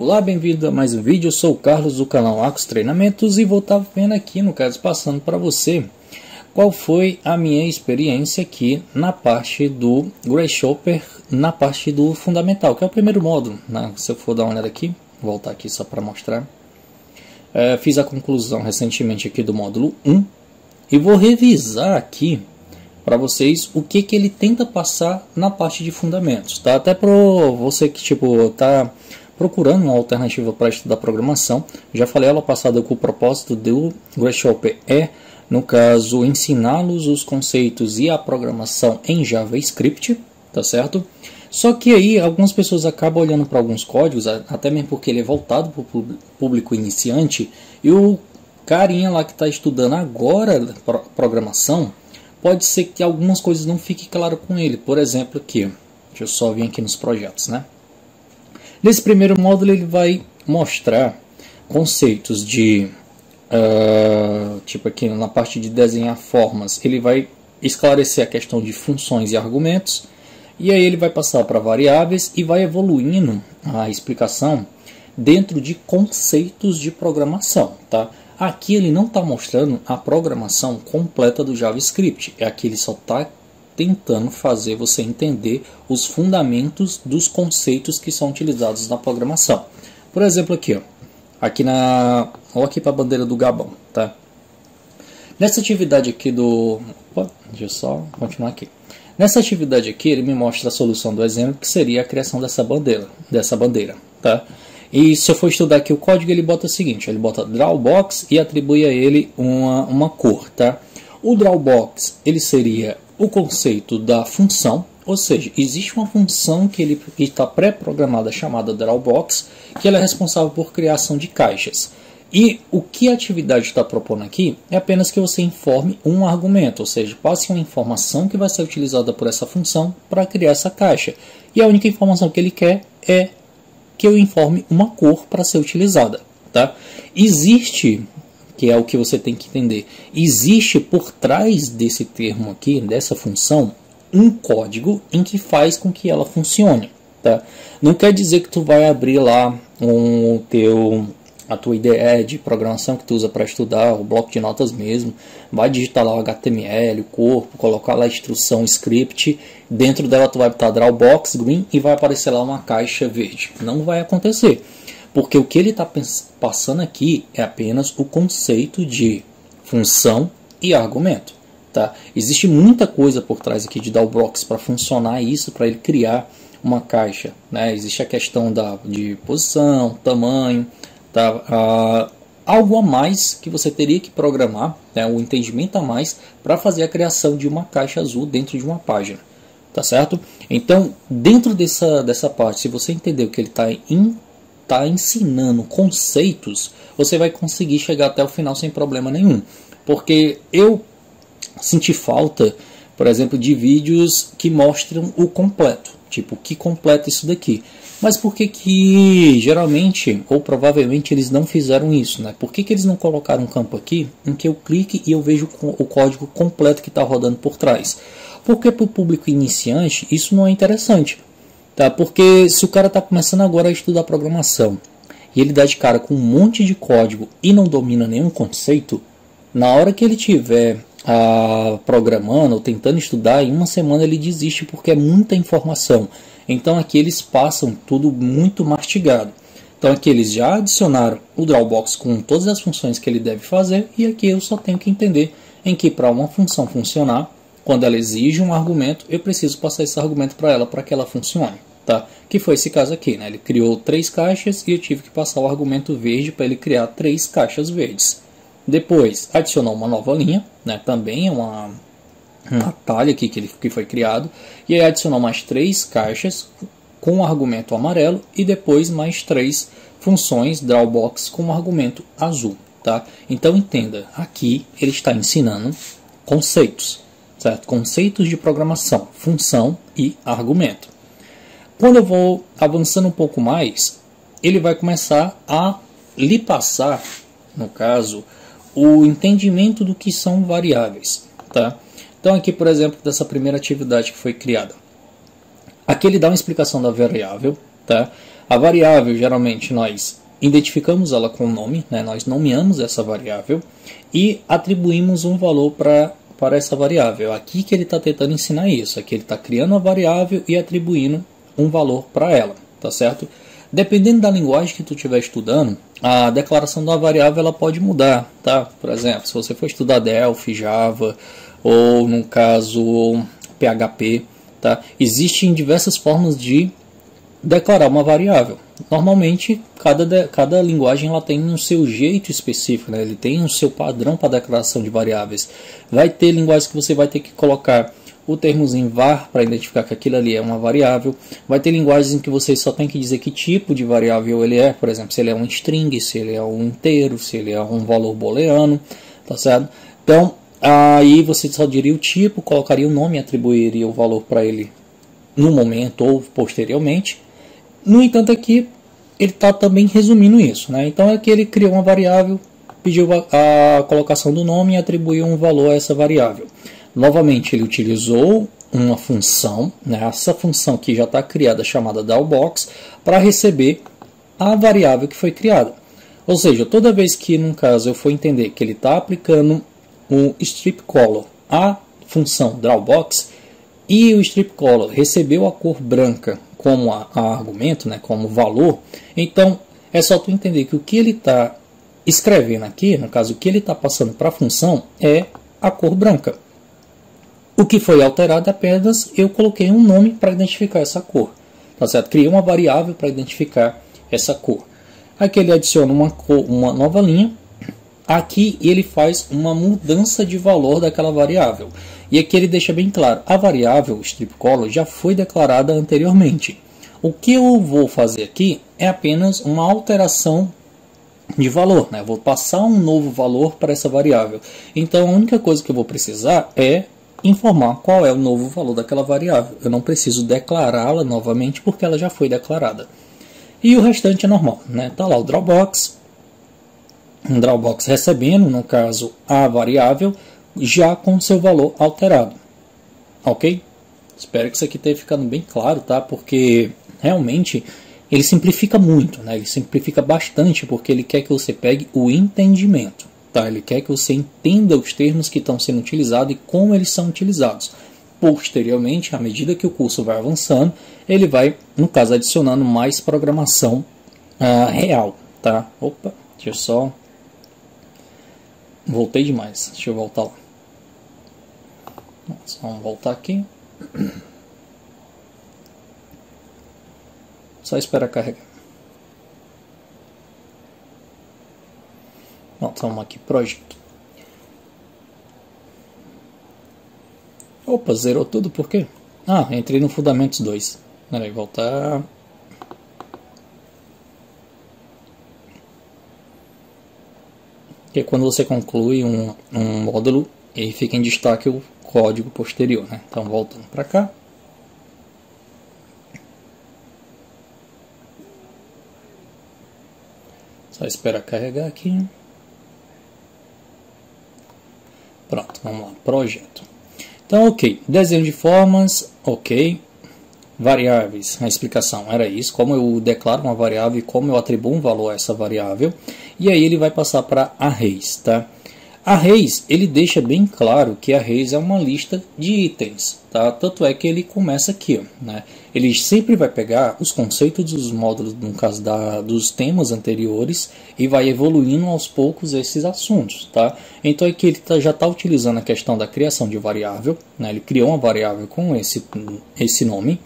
Olá, bem-vindo a mais um vídeo. Eu sou o Carlos do canal Acos Treinamentos e vou estar vendo aqui, no caso, passando para você qual foi a minha experiência aqui na parte do Grasshopper, na parte do fundamental, que é o primeiro módulo, né? Se eu for dar uma olhada aqui, vou voltar aqui só para mostrar. Fiz a conclusão recentemente aqui do módulo 1 e vou revisar aqui para vocês o que ele tenta passar na parte de fundamentos, tá? Até para você que tá procurando uma alternativa para estudar programação. Já falei aula passada que o propósito do Grasshopper no caso, ensiná-los os conceitos e a programação em JavaScript, tá certo? Só que aí algumas pessoas acabam olhando para alguns códigos, até mesmo porque ele é voltado para o público iniciante, e o carinha lá que está estudando agora programação, pode ser que algumas coisas não fiquem claras com ele. Por exemplo, aqui, deixa eu só vir aqui nos projetos, né? Nesse primeiro módulo ele vai mostrar conceitos de, tipo aqui na parte de desenhar formas, ele vai esclarecer a questão de funções e argumentos, e aí ele vai passar para variáveis e vai evoluindo a explicação dentro de conceitos de programação, tá? Aqui ele não está mostrando a programação completa do JavaScript, aqui ele só está tentando fazer você entender os fundamentos dos conceitos que são utilizados na programação. Por exemplo, aqui, ó, olha aqui para a bandeira do Gabão, tá? Nessa atividade aqui deixa eu só continuar aqui. Nessa atividade aqui ele me mostra a solução do exemplo, que seria a criação dessa bandeira, tá? E se eu for estudar aqui o código, ele bota o seguinte, ele bota drawbox e atribui a ele uma cor, tá? O drawbox, ele seria o conceito da função, ou seja, existe uma função que está pré-programada chamada drawbox, que ela é responsável por criação de caixas. E o que a atividade está propondo aqui é apenas que você informe um argumento, ou seja, passe uma informação que vai ser utilizada por essa função para criar essa caixa. E a única informação que ele quer é que eu informe uma cor para ser utilizada, tá? Existe, que é o que você tem que entender, existe por trás desse termo aqui, dessa função, um código em que faz com que ela funcione, tá? Não quer dizer que tu vai abrir lá a tua IDE de programação que tu usa para estudar, o bloco de notas mesmo, vai digitar lá o HTML, o corpo, colocar lá a instrução script, dentro dela tu vai botar drawbox green e vai aparecer lá uma caixa verde. Não vai acontecer, porque o que ele está passando aqui é apenas o conceito de função e argumento, tá? Existe muita coisa por trás aqui de drawbox para funcionar isso, para ele criar uma caixa, né? Existe a questão de posição, tamanho, tá? Algo a mais que você teria que programar, né? Um entendimento a mais para fazer a criação de uma caixa azul dentro de uma página, tá certo? Então, dentro dessa parte, se você entender o que ele está ensinando conceitos, você vai conseguir chegar até o final sem problema nenhum. Porque eu senti falta, por exemplo, de vídeos que mostram o completo, tipo, o que completa isso daqui. Mas por que geralmente, ou provavelmente, eles não fizeram isso, né? Por que eles não colocaram um campo aqui em que eu clique e eu vejo o código completo que está rodando por trás? Porque para o público iniciante isso não é interessante, tá? Porque se o cara está começando agora a estudar programação e ele dá de cara com um monte de código e não domina nenhum conceito, na hora que ele tiver programando ou tentando estudar, em uma semana ele desiste porque é muita informação. Então aqui eles passam tudo muito mastigado. Então aqui eles já adicionaram o drawbox com todas as funções que ele deve fazer, e aqui eu só tenho que entender em que para uma função funcionar, quando ela exige um argumento, eu preciso passar esse argumento para ela para que ela funcione, tá? Que foi esse caso aqui, né? Ele criou 3 caixas e eu tive que passar o argumento verde para ele criar 3 caixas verdes. Depois adicionou uma nova linha, né? Também é um atalho aqui que foi criado, e aí adicionou mais 3 caixas com o argumento amarelo e depois mais 3 funções drawbox com o argumento azul, tá? Então entenda, aqui ele está ensinando conceitos, certo? Conceitos de programação, função e argumento. Quando eu vou avançando um pouco mais, ele vai começar a lhe passar, no caso, o entendimento do que são variáveis, tá? Então aqui, por exemplo, dessa primeira atividade que foi criada. Aqui ele dá uma explicação da variável, tá? A variável, geralmente, nós identificamos ela com o nome, né? Nós nomeamos essa variável e atribuímos um valor para essa variável. Aqui que ele está tentando ensinar isso. Aqui ele está criando a variável e atribuindo um valor para ela, tá certo? Dependendo da linguagem que tu estiver estudando, a declaração da variável ela pode mudar, tá? Por exemplo, se você for estudar Delphi, Java ou, no caso, PHP, tá? Existem diversas formas de declarar uma variável. Normalmente, cada linguagem ela tem um seu jeito específico, né? Ele tem um seu padrão para declaração de variáveis. Vai ter linguagens que você vai ter que colocar o termozinho var para identificar que aquilo ali é uma variável. Vai ter linguagens em que você só tem que dizer que tipo de variável ele é, por exemplo, se ele é um string, se ele é um inteiro, se ele é um valor booleano, tá certo? Então, aí você só diria o tipo, colocaria o nome e atribuiria o valor para ele no momento ou posteriormente. No entanto, aqui ele está também resumindo isso, né? Então, aqui ele criou uma variável, pediu a colocação do nome e atribuiu um valor a essa variável. Novamente, ele utilizou uma função, né? Essa função que já está criada, chamada drawBox, para receber a variável que foi criada. Ou seja, toda vez que, no caso, eu for entender que ele está aplicando o strip color à função drawBox e o strip color recebeu a cor branca como a argumento, né? Como valor, então é só tu entender que o que ele está escrevendo aqui, no caso, o que ele está passando para a função é a cor branca. O que foi alterado apenas eu coloquei um nome para identificar essa cor, tá certo? Criei uma variável para identificar essa cor. Aqui ele adiciona uma nova linha. Aqui ele faz uma mudança de valor daquela variável. E aqui ele deixa bem claro, a variável strip color já foi declarada anteriormente. O que eu vou fazer aqui é apenas uma alteração de valor, né? Eu vou passar um novo valor para essa variável. Então a única coisa que eu vou precisar é informar qual é o novo valor daquela variável. Eu não preciso declará-la novamente porque ela já foi declarada. E o restante é normal, né? Tá lá o drawBox, um drawBox recebendo, no caso, a variável já com seu valor alterado. Ok? Espero que isso aqui tenha ficado bem claro, tá? Porque realmente ele simplifica muito, né? Ele simplifica bastante porque ele quer que você pegue o entendimento. Tá? Ele quer que você entenda os termos que estão sendo utilizados e como eles são utilizados. Posteriormente, à medida que o curso vai avançando, ele vai, no caso, adicionando mais programação real. Tá? Opa, deixa eu só... Voltei demais, deixa eu voltar lá. Vamos voltar aqui. Só esperar carregar. Vamos aqui, projeto. Opa, zerou tudo, por quê? Ah, entrei no Fundamentos 2. Peraí, voltar. Porque quando você conclui um módulo, ele fica em destaque o código posterior, né? Então, voltando para cá. Só esperar carregar aqui. Pronto, vamos lá, projeto. Então, ok, desenho de formas, ok. Variáveis, a explicação era isso, como eu declaro uma variável e como eu atribuo um valor a essa variável. E aí ele vai passar para arrays, tá? Arrays, ele deixa bem claro que arrays é uma lista de itens, tá? Tanto é que ele começa aqui, ó, né? Ele sempre vai pegar os conceitos dos módulos, no caso dos temas anteriores, e vai evoluindo aos poucos esses assuntos, tá? Então aqui ele já está utilizando a questão da criação de variável, né? Ele criou uma variável com esse nome,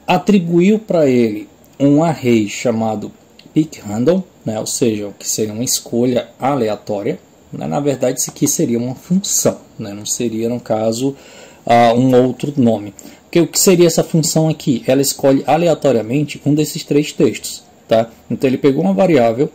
atribuiu para ele um array chamado pickRandom, né? Ou seja, que seria uma escolha aleatória. Na verdade, isso aqui seria uma função, né? Não seria, no caso, um outro nome. Porque o que seria essa função aqui? Ela escolhe aleatoriamente um desses três textos. Tá? Então, ele pegou uma variável,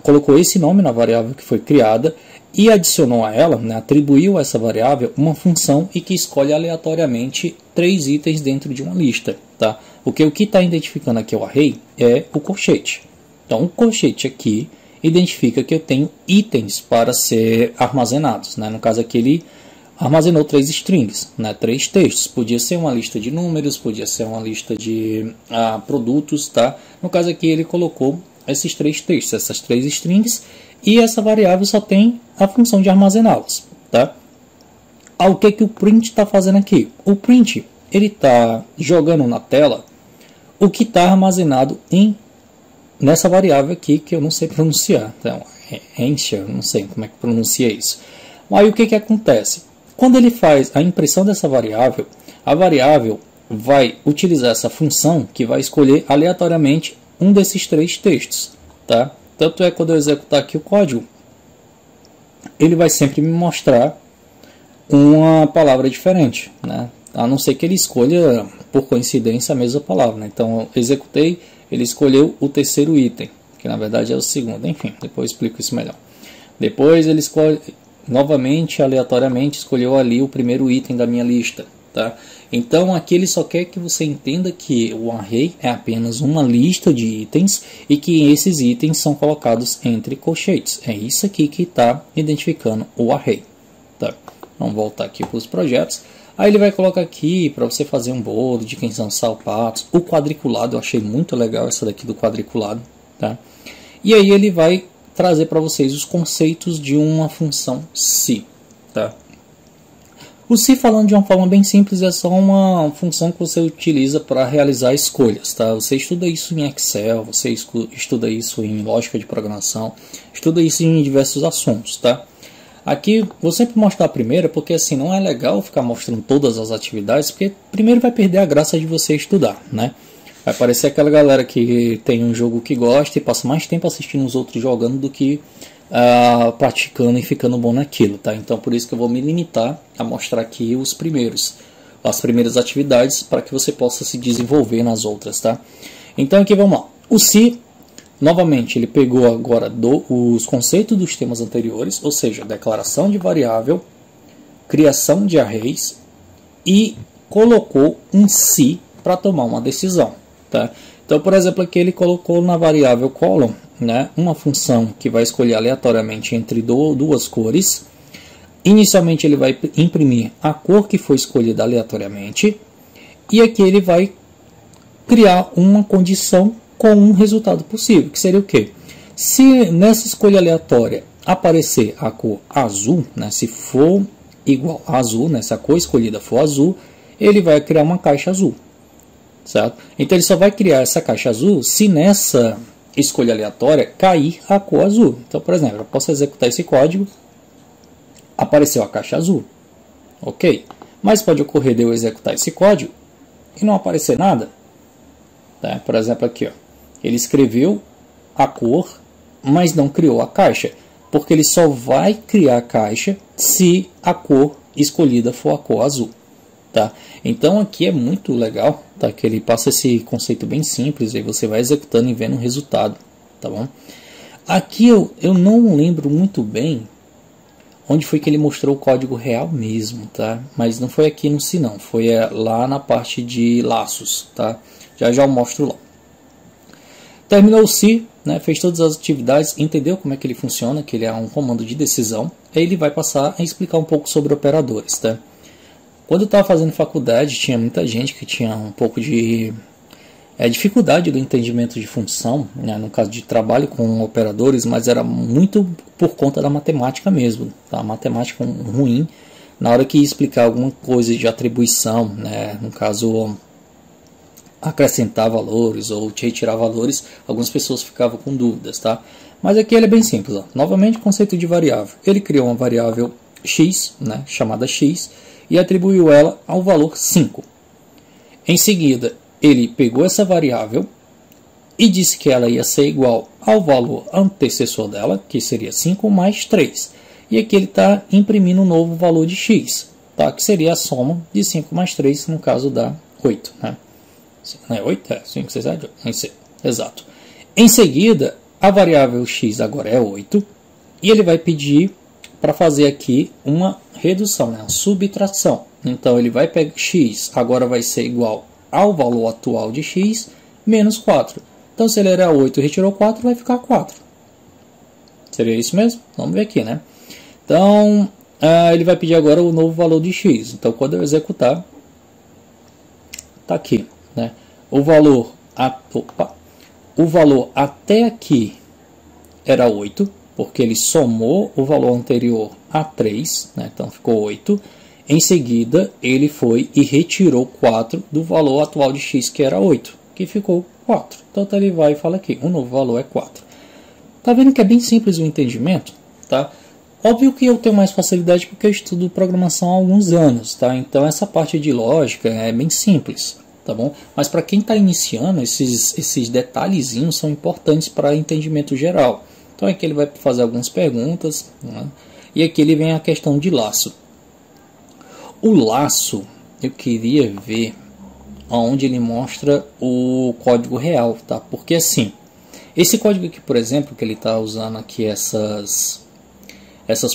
colocou esse nome na variável que foi criada e adicionou a ela, né, atribuiu a essa variável uma função e que escolhe aleatoriamente três itens dentro de uma lista. Tá? Porque o que está identificando aqui o array é o colchete. Então, o colchete aqui identifica que eu tenho itens para ser armazenados, né? No caso aqui ele armazenou 3 strings, né, 3 textos. Podia ser uma lista de números, podia ser uma lista de produtos, tá? No caso aqui ele colocou esses 3 textos, essas 3 strings, e essa variável só tem a função de armazená-las, tá? O que o print está fazendo aqui? O print ele está jogando na tela o que está armazenado nessa variável aqui, que eu não sei pronunciar. Então, Answer, não sei como é que pronuncia isso. Aí o que acontece? Quando ele faz a impressão dessa variável, a variável vai utilizar essa função que vai escolher aleatoriamente um desses 3 textos, tá? Tanto é quando eu executar aqui o código, ele vai sempre me mostrar uma palavra diferente, né? A não ser que ele escolha por coincidência a mesma palavra, né? Então eu executei, ele escolheu o terceiro item, que na verdade é o segundo. Enfim, depois eu explico isso melhor. Depois ele escolhe novamente, aleatoriamente, escolheu ali o primeiro item da minha lista, tá? Então aqui ele só quer que você entenda que o array é apenas uma lista de itens e que esses itens são colocados entre colchetes. É isso aqui que está identificando o array, tá? Vamos voltar aqui para os projetos. Aí ele vai colocar aqui para você fazer um bolo de quem são os sapatos. O quadriculado, eu achei muito legal essa daqui do quadriculado, tá? E aí ele vai trazer para vocês os conceitos de uma função se, tá? O se, falando de uma forma bem simples, é só uma função que você utiliza para realizar escolhas, tá? Você estuda isso em Excel, você estuda isso em lógica de programação, estuda isso em diversos assuntos, tá? Aqui vou sempre mostrar a primeira, porque assim não é legal ficar mostrando todas as atividades, porque primeiro vai perder a graça de você estudar, né? Vai parecer aquela galera que tem um jogo que gosta e passa mais tempo assistindo os outros jogando do que praticando e ficando bom naquilo, tá? Então por isso que eu vou me limitar a mostrar aqui as primeiras atividades para que você possa se desenvolver nas outras, tá? Então aqui vamos lá. O se, novamente, ele pegou agora os conceitos dos temas anteriores, ou seja, declaração de variável, criação de arrays e colocou um se para tomar uma decisão, tá? Então, por exemplo, aqui ele colocou na variável column, né, uma função que vai escolher aleatoriamente entre duas cores. Inicialmente ele vai imprimir a cor que foi escolhida aleatoriamente e aqui ele vai criar uma condição com um resultado possível, que seria o quê? Se nessa escolha aleatória aparecer a cor azul, né, se for igual a azul, né, se a cor escolhida for azul, ele vai criar uma caixa azul, certo? Então ele só vai criar essa caixa azul se nessa escolha aleatória cair a cor azul. Então, por exemplo, eu posso executar esse código, apareceu a caixa azul, ok? Mas pode ocorrer de eu executar esse código e não aparecer nada, tá? Por exemplo aqui, ó, ele escreveu a cor, mas não criou a caixa, porque ele só vai criar a caixa se a cor escolhida for a cor azul, tá? Então aqui é muito legal, tá? Que ele passa esse conceito bem simples e você vai executando e vendo o resultado, tá bom? Aqui eu não lembro muito bem onde foi que ele mostrou o código real mesmo, tá? Mas não foi aqui no se não, foi lá na parte de laços, tá? Já eu mostro lá. Terminou o se, né? Fez todas as atividades, entendeu como é que ele funciona, que ele é um comando de decisão. Aí ele vai passar a explicar um pouco sobre operadores, tá? Quando eu estava fazendo faculdade, tinha muita gente que tinha um pouco de dificuldade do entendimento de função, né, no caso de trabalho com operadores, mas era muito por conta da matemática mesmo, tá? Matemática ruim, na hora que ia explicar alguma coisa de atribuição, né, no caso acrescentar valores ou retirar valores, algumas pessoas ficavam com dúvidas, tá? Mas aqui ele é bem simples, ó. Novamente conceito de variável. Ele criou uma variável x, né, chamada x, e atribuiu ela ao valor 5. Em seguida, ele pegou essa variável e disse que ela ia ser igual ao valor antecessor dela, que seria 5 mais 3. E aqui ele está imprimindo um novo valor de x, tá? Que seria a soma de 5 mais 3, no caso dá 8. Né? Não é 8? É 5, 6, 7, 8. Exato. Em seguida, a variável x agora é 8, e ele vai pedir para fazer aqui uma redução, né, uma subtração. Então ele vai pegar x, agora vai ser igual ao valor atual de x, menos 4. Então se ele era 8 e retirou 4, vai ficar 4. Seria isso mesmo? Vamos ver aqui, né? Então, ele vai pedir agora o novo valor de x. Então, quando eu executar, está aqui, né? O valor até aqui era 8, porque ele somou o valor anterior a 3, né? Então ficou 8. Em seguida, ele foi e retirou 4 do valor atual de x, que era 8, que ficou 4. Então ele vai e fala aqui, o novo valor é 4. Tá vendo que é bem simples o entendimento, tá? Óbvio que eu tenho mais facilidade porque eu estudo programação há alguns anos, tá? Então essa parte de lógica é bem simples, tá bom? Mas para quem está iniciando, esses detalhezinhos são importantes para entendimento geral. Então aqui ele vai fazer algumas perguntas, né? E aqui ele vem a questão de laço. O laço, eu queria ver onde ele mostra o código real, tá? Porque assim, esse código aqui, por exemplo, que ele está usando aqui essas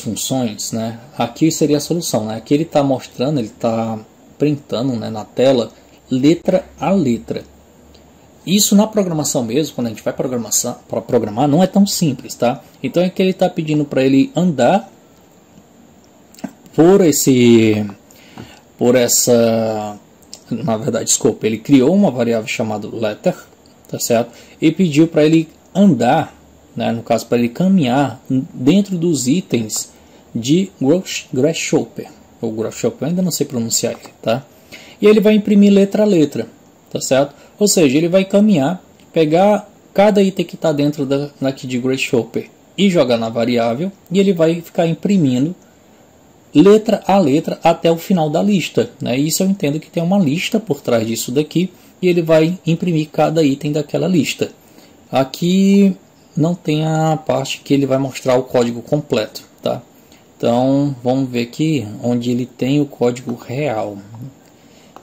funções, né? Aqui seria a solução, né? Aqui ele está mostrando, ele está printando, né, na tela, letra a letra. Isso na programação mesmo, quando a gente vai para programar, não é tão simples, tá? Então é que ele está pedindo para ele andar na verdade, desculpa, ele criou uma variável chamada letter, tá certo? E pediu para ele andar, né, no caso para ele caminhar dentro dos itens de Grasshopper. O Grasshopper eu ainda não sei pronunciar ele, tá? E ele vai imprimir letra a letra, tá certo? Ou seja, ele vai caminhar, pegar cada item que está dentro daqui de Grasshopper e jogar na variável, e ele vai ficar imprimindo letra a letra até o final da lista, né? Isso eu entendo que tem uma lista por trás disso daqui, e ele vai imprimir cada item daquela lista. Aqui não tem a parte que ele vai mostrar o código completo, tá? Então vamos ver aqui onde ele tem o código real.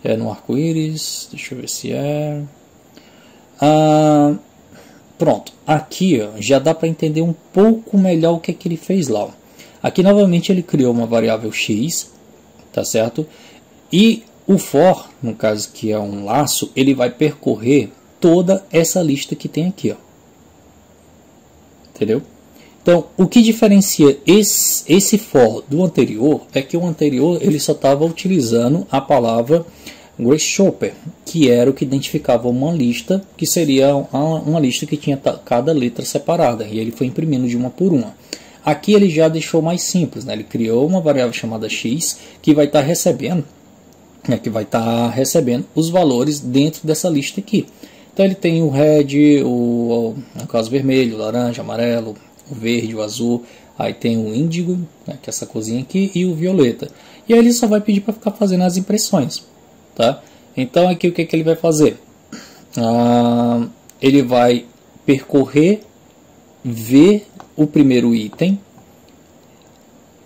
É no arco-íris, deixa eu ver se é. Pronto, aqui ó, já dá para entender um pouco melhor o que é que ele fez lá. Ó. Aqui novamente ele criou uma variável x, tá certo? E o for, no caso que é um laço, ele vai percorrer toda essa lista que tem aqui, ó. Entendeu? Então, o que diferencia esse for do anterior é que o anterior ele só estava utilizando a palavra Grasshopper, que era o que identificava uma lista, que seria uma lista que tinha cada letra separada, e ele foi imprimindo de uma por uma. Aqui ele já deixou mais simples, né? Ele criou uma variável chamada x, que vai estar recebendo, os valores dentro dessa lista aqui. Então ele tem o red, no caso vermelho, laranja, amarelo, o verde, o azul, aí tem o índigo, né, que é essa coisinha aqui, e o violeta. E aí ele só vai pedir para ficar fazendo as impressões, tá? Então aqui o que ele vai fazer? Ele vai percorrer, ver o primeiro item,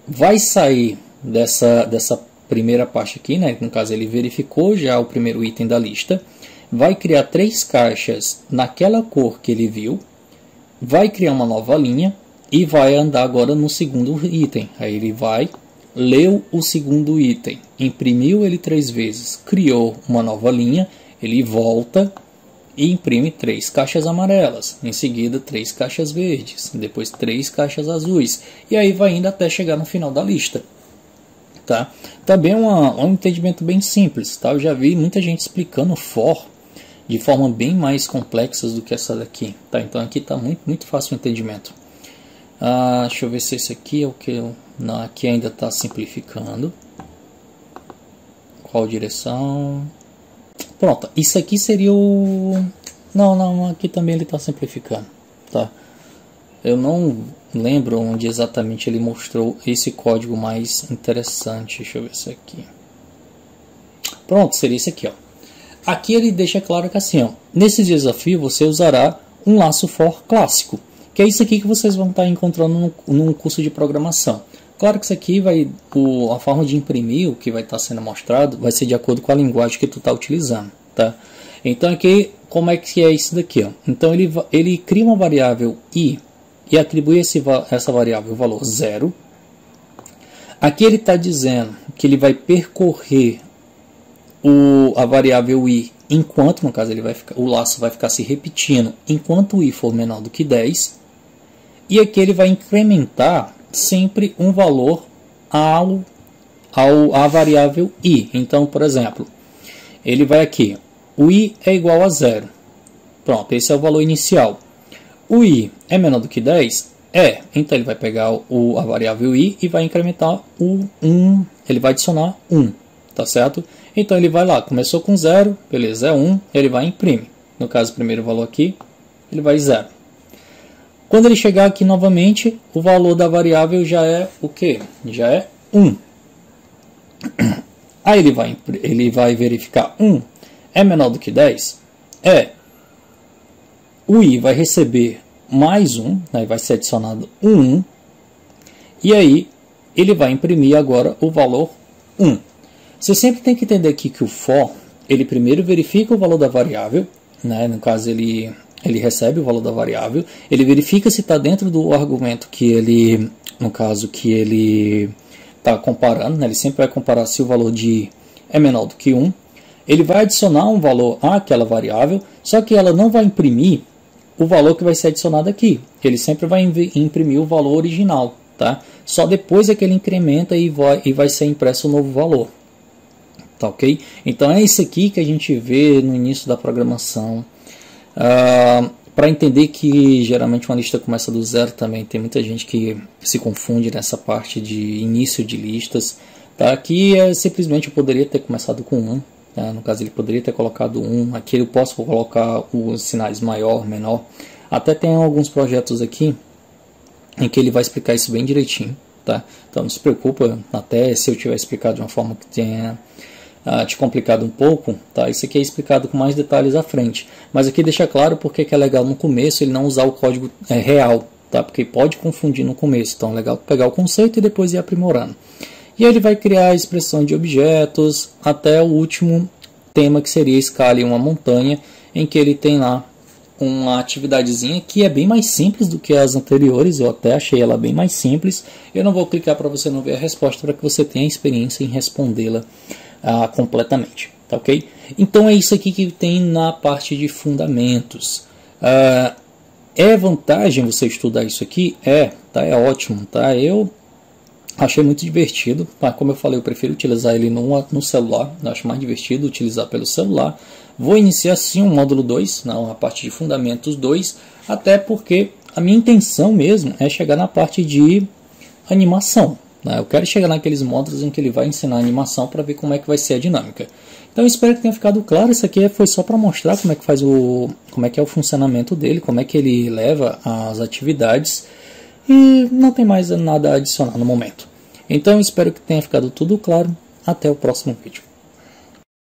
vai sair dessa primeira parte aqui, né? No caso ele verificou já o primeiro item da lista, vai criar 3 caixas naquela cor que ele viu, vai criar uma nova linha e vai andar agora no segundo item. Aí ele vai, leu o segundo item, imprimiu ele 3 vezes, criou uma nova linha, ele volta e imprime 3 caixas amarelas, em seguida 3 caixas verdes, depois 3 caixas azuis, e aí vai indo até chegar no final da lista. Tá? Também um entendimento bem simples, tá? Eu já vi muita gente explicando for de forma bem mais complexa do que essa daqui, tá? Então aqui está muito fácil o entendimento. Deixa eu ver se esse aqui é o que não, aqui ainda está simplificando. Qual direção? Pronto, isso aqui seria o... Não, aqui também ele está simplificando, tá? Eu não lembro onde exatamente ele mostrou esse código mais interessante. Deixa eu ver isso aqui. Pronto, seria esse aqui, ó. Aqui ele deixa claro que assim, ó, nesse desafio você usará um laço for clássico, que é isso aqui que vocês vão estar encontrando num curso de programação. Claro que isso aqui a forma de imprimir o que vai estar sendo mostrado vai ser de acordo com a linguagem que tu está utilizando, tá? Então aqui, como é que é isso daqui, ó? Então ele cria uma variável i e atribui essa variável o valor 0. Aqui ele está dizendo que ele vai percorrer a variável i enquanto, no caso, o laço vai ficar se repetindo enquanto o i for menor do que 10. E aqui ele vai incrementar sempre um valor à variável i. Então, por exemplo, ele vai aqui, o i é igual a 0. Pronto, esse é o valor inicial. O i é menor do que 10? É. Então ele vai pegar a variável i e vai incrementar o 1, ele vai adicionar 1, tá certo? Então ele vai lá, começou com 0, beleza, é 1, ele vai e imprime. No caso, o primeiro valor aqui, ele vai 0. Quando ele chegar aqui novamente, o valor da variável já é o quê? Já é 1. Aí ele vai verificar 1 é menor do que 10? É. O i vai receber mais 1, aí vai ser adicionado 1. E aí ele vai imprimir agora o valor 1. Você sempre tem que entender aqui que o for, ele primeiro verifica o valor da variável, né? No caso ele recebe o valor da variável, ele verifica se está dentro do argumento que ele, no caso que ele está comparando, né? Ele sempre vai comparar se o valor de i é menor do que 1, ele vai adicionar um valor àquela variável, só que ela não vai imprimir o valor que vai ser adicionado aqui, ele sempre vai imprimir o valor original, tá? Só depois é que ele incrementa e vai ser impresso o novo valor. Tá, ok? Então é isso aqui que a gente vê no início da programação. Para entender que geralmente uma lista começa do zero também, tem muita gente que se confunde nessa parte de início de listas. Tá? Aqui simplesmente eu poderia ter começado com 1. Tá? No caso ele poderia ter colocado 1. Aqui eu posso colocar os sinais maior, menor. Até tem alguns projetos aqui em que ele vai explicar isso bem direitinho. Tá? Então não se preocupa, até se eu tiver explicado de uma forma que tenha te complicado um pouco, tá? Isso aqui é explicado com mais detalhes à frente, mas aqui deixa claro porque que é legal no começo ele não usar o código real, tá? Porque pode confundir no começo, então é legal pegar o conceito e depois ir aprimorando. E aí ele vai criar a expressão de objetos até o último tema, que seria escale uma montanha, em que ele tem lá uma atividadezinha que é bem mais simples do que as anteriores, eu até achei ela bem mais simples. Eu não vou clicar para você não ver a resposta, para que você tenha experiência em respondê-la completamente, tá, ok? Então é isso aqui que tem na parte de fundamentos. É vantagem você estudar isso aqui? Tá, é ótimo, tá? Eu achei muito divertido, tá? Como eu falei, eu prefiro utilizar ele no celular, eu acho mais divertido utilizar pelo celular. Vou iniciar sim um módulo 2, a parte de fundamentos 2, até porque a minha intenção mesmo é chegar na parte de animação. Eu quero chegar naqueles módulos em que ele vai ensinar a animação para ver como é que vai ser a dinâmica. Então eu espero que tenha ficado claro. Isso aqui foi só para mostrar como é que é o funcionamento dele, como é que ele leva as atividades, e não tem mais nada a adicionar no momento. Então eu espero que tenha ficado tudo claro. Até o próximo vídeo.